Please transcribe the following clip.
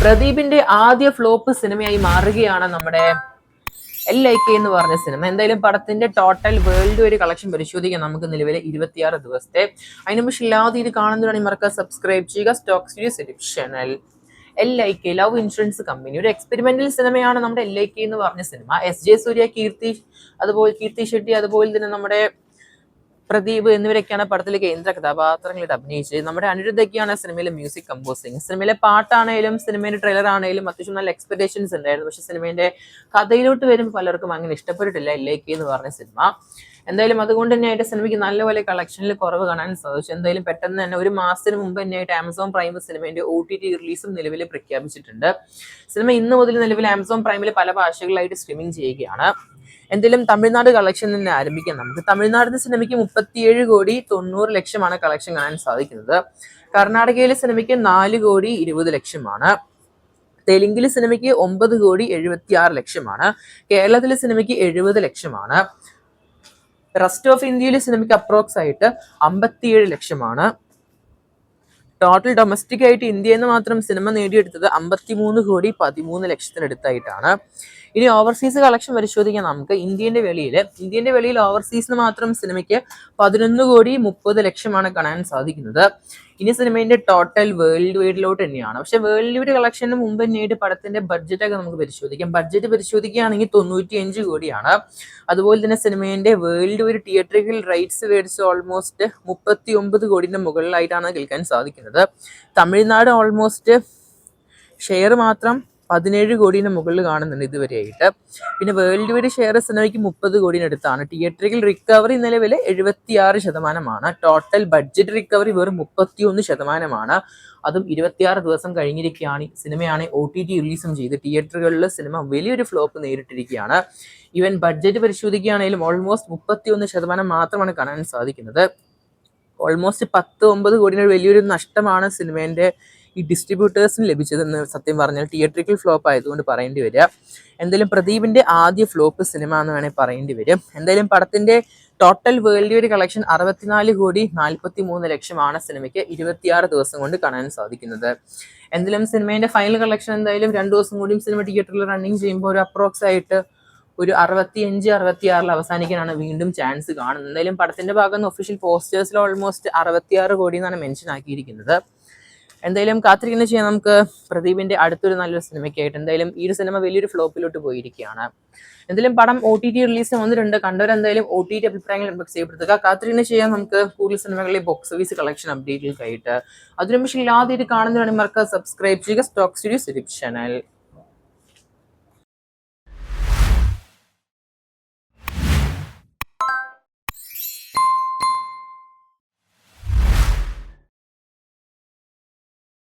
പ്രദീപിന്റെ ആദ്യ ഫ്ലോപ്പ് സിനിമയായി മാറുകയാണ് നമ്മുടെ LIK എന്ന് പറഞ്ഞ സിനിമ. എന്തായാലും പടത്തിന്റെ ടോട്ടൽ വേൾഡ് ഒരു കളക്ഷൻ പരിശോധിക്കാം നമുക്ക് നിലവിലെ 26 ദിവസത്തെ. അതിന് പക്ഷേ ഇല്ലാതെ ഇത് കാണുന്നതാണ് മറക്കാതെ സബ്സ്ക്രൈബ് ചെയ്യുക. Stock series YouTube channel. LIK love insurance company ഒരു എക്സ്പെരിമെന്റൽ സിനിമയാണ് നമ്മുടെ LIK എന്ന് പറഞ്ഞ സിനിമ. SJ സൂര്യ, കീർത്തി ഷെട്ടി, അതുപോലെ തന്നെ നമ്മുടെ പ്രദീപ് എന്നിവരൊക്കെയാണ് പടത്തിലെ കേന്ദ്ര കഥാപാത്രങ്ങളായിട്ട് അഭിനയിച്ചത്. നമ്മുടെ അനിരുദ്ധയ്ക്കാണ് സിനിമയിലെ മ്യൂസിക് കമ്പോസിങ്. സിനിമയിലെ പാട്ടാണേലും സിനിമയുടെ ട്രെയിലർ ആണേലും അത്യാവശ്യം നല്ല എക്സ്പെക്ടേഷൻസ് ഉണ്ടായിരുന്നു. പക്ഷെ സിനിമയുടെ കഥയിലോട്ട് വരുമ്പോൾ പലർക്കും അങ്ങനെ ഇഷ്ടപ്പെട്ടിട്ടില്ല LIK എന്ന് പറഞ്ഞ സിനിമ. എന്തായാലും അതുകൊണ്ട് തന്നെയായിട്ട് സിനിമയ്ക്ക് നല്ലപോലെ കളക്ഷനിൽ കുറവ് കാണാൻ സാധിച്ചു. എന്തായാലും പെട്ടെന്ന് തന്നെ ഒരു മാസത്തിന് മുമ്പ് തന്നെയായിട്ട് ആമസോൺ പ്രൈം സിനിമയുടെ OTT റിലീസും നിലവിൽ പ്രഖ്യാപിച്ചിട്ടുണ്ട്. സിനിമ ഇന്ന് മുതൽ നിലവിൽ ആമസോൺ പ്രൈമിൽ പല ഭാഷകളിലായിട്ട് സ്ട്രീമിംഗ് ചെയ്യുകയാണ്. എന്തായാലും തമിഴ്നാട് കളക്ഷൻ തന്നെ ആരംഭിക്കാം നമുക്ക്. തമിഴ്നാടിന്റെ സിനിമയ്ക്ക് 37,90,00,000 കളക്ഷൻ കാണാൻ സാധിക്കുന്നത്. കർണാടകയിലെ സിനിമയ്ക്ക് 4,20,00,000. തെലുങ്കിലെ സിനിമയ്ക്ക് 9,76,00,000. കേരളത്തിലെ സിനിമയ്ക്ക് 70,00,000. റെസ്റ്റ് ഓഫ് ഇന്ത്യയിലെ സിനിമയ്ക്ക് അപ്രോക്സ് ആയിട്ട് 57,00,000. ടോട്ടൽ ഡൊമസ്റ്റിക് ആയിട്ട് ഇന്ത്യയിൽ നിന്ന് മാത്രം സിനിമ നേടിയെടുത്തത് 53,13,00,000 ഇനി ഓവർസീസ് കളക്ഷൻ പരിശോധിക്കാൻ നമുക്ക്. ഇന്ത്യന്റെ വെളിയിൽ ഓവർസീസിന് മാത്രം സിനിമയ്ക്ക് 11,30,00,000 കാണാൻ സാധിക്കുന്നത്. ഇനി സിനിമയുടെ ടോട്ടൽ വേൾഡ് വൈഡിലോട്ട് തന്നെയാണ്. പക്ഷെ വേൾഡ് വൈഡ് കളക്ഷന് മുമ്പ് തന്നെയായിട്ട് പടത്തിന്റെ ബഡ്ജറ്റ് ഒക്കെ നമുക്ക് പരിശോധിക്കാം. ബഡ്ജറ്റ് പരിശോധിക്കുകയാണെങ്കിൽ 95 കോടിയാണ്. അതുപോലെ തന്നെ സിനിമയുടെ വേൾഡ് വൈഡ് തിയേറ്ററിക്കൽ റൈറ്റ്സ് മേടിച്ച് ഓൾമോസ്റ്റ് 39 കോടിന്റെ മുകളിലായിട്ടാണ് കേൾക്കാൻ സാധിക്കുന്നത്. തമിഴ്നാട് ഓൾമോസ്റ്റ് ഷെയർ മാത്രം 17 കോടിയുടെ മുകളിൽ കാണുന്നുണ്ട് ഇതുവരെയായിട്ട്. പിന്നെ വേൾഡ് വൈഡ് ഷെയർ സിനിമയ്ക്ക് 30 കോടിനടുത്താണ്. തിയേറ്ററിക്കൽ റിക്കവറി നിലവിൽ 76%. ടോട്ടൽ ബഡ്ജറ്റ് റിക്കവറി വെറും 31%. അതും 26 ദിവസം കഴിഞ്ഞിരിക്കുകയാണ്. സിനിമയാണ് OTT റിലീസും ചെയ്ത് തിയേറ്ററുകളിൽ സിനിമ വലിയൊരു ഫ്ലോപ്പ് നേരിട്ടിരിക്കുകയാണ്. ഈവൻ ബഡ്ജറ്റ് പരിശോധിക്കുകയാണെങ്കിലും ഓൾമോസ്റ്റ് 31% മാത്രമാണ് കാണാൻ സാധിക്കുന്നത്. ഓൾമോസ്റ്റ് 10-9 കോടിയുടെ വലിയൊരു നഷ്ടമാണ് സിനിമേൻ്റെ ഈ ഡിസ്ട്രിബ്യൂട്ടേഴ്സിന് ലഭിച്ചതെന്ന് സത്യം പറഞ്ഞാൽ തിയേറ്ററിക്കൽ ഫ്ലോപ്പ് ആയതുകൊണ്ട് പറയേണ്ടി വരിക. എന്തായാലും പ്രദീപിന്റെ ആദ്യ ഫ്ലോപ്പ് സിനിമ എന്ന് വേണമെങ്കിൽ പറയേണ്ടി വരും. എന്തായാലും പടത്തിന്റെ ടോട്ടൽ വേൾഡ് വൈഡ് കളക്ഷൻ 64,43,00,000 സിനിമയ്ക്ക് 26 ദിവസം കൊണ്ട് കാണാൻ സാധിക്കുന്നത്. എന്തായാലും സിനിമയുടെ ഫൈനൽ കളക്ഷൻ എന്തായാലും 2 ദിവസം കൂടിയും സിനിമ തിയേറ്ററിൽ റണ്ണിങ് ചെയ്യുമ്പോൾ ഒരു അപ്രോക്സ് ആയിട്ട് ഒരു 65-66 അവസാനിക്കാനാണ് വീണ്ടും ചാൻസ് കാണുന്നത്. എന്തായാലും പടത്തിന്റെ ഭാഗത്ത് നിന്ന് ഒഫീഷ്യൽ പോസ്റ്റേഴ്സിൽ ഓൾമോസ്റ്റ് 66 കോടി എന്നാണ് മെൻഷൻ ആക്കിയിരിക്കുന്നത്. എന്തായാലും കാത്തിരിക്കുന്ന ചെയ്യാൻ നമുക്ക് പ്രദീപിന്റെ അടുത്തൊരു നല്ലൊരു സിനിമയ്ക്കായിട്ട്. എന്തായാലും ഈ ഒരു സിനിമ വലിയൊരു ഫ്ലോപ്പിലോട്ട് പോയിരിക്കുകയാണ്. എന്തായാലും പടം OTT റിലീസ് വന്നിട്ടുണ്ട്. കണ്ടവരെന്തായാലും OTT അഭിപ്രായങ്ങൾ ഇൻബോക്സ് ചെയ്യപ്പെടുത്തുക. കാത്തിരിക്കുന്ന ചെയ്യാൻ നമുക്ക് കൂടുതൽ സിനിമകളിലെ ബോക്സ് ഓഫീസ് കളക്ഷൻ അപ്ഡേറ്റുകൾക്കായിട്ട്. അതിനു പക്ഷേ ഇല്ലാതെ ഇത് കാണുന്നവരാണെങ്കിൽ മറക്കാതെ സബ്സ്ക്രൈബ് ചെയ്യുക. Stock series YouTube channel.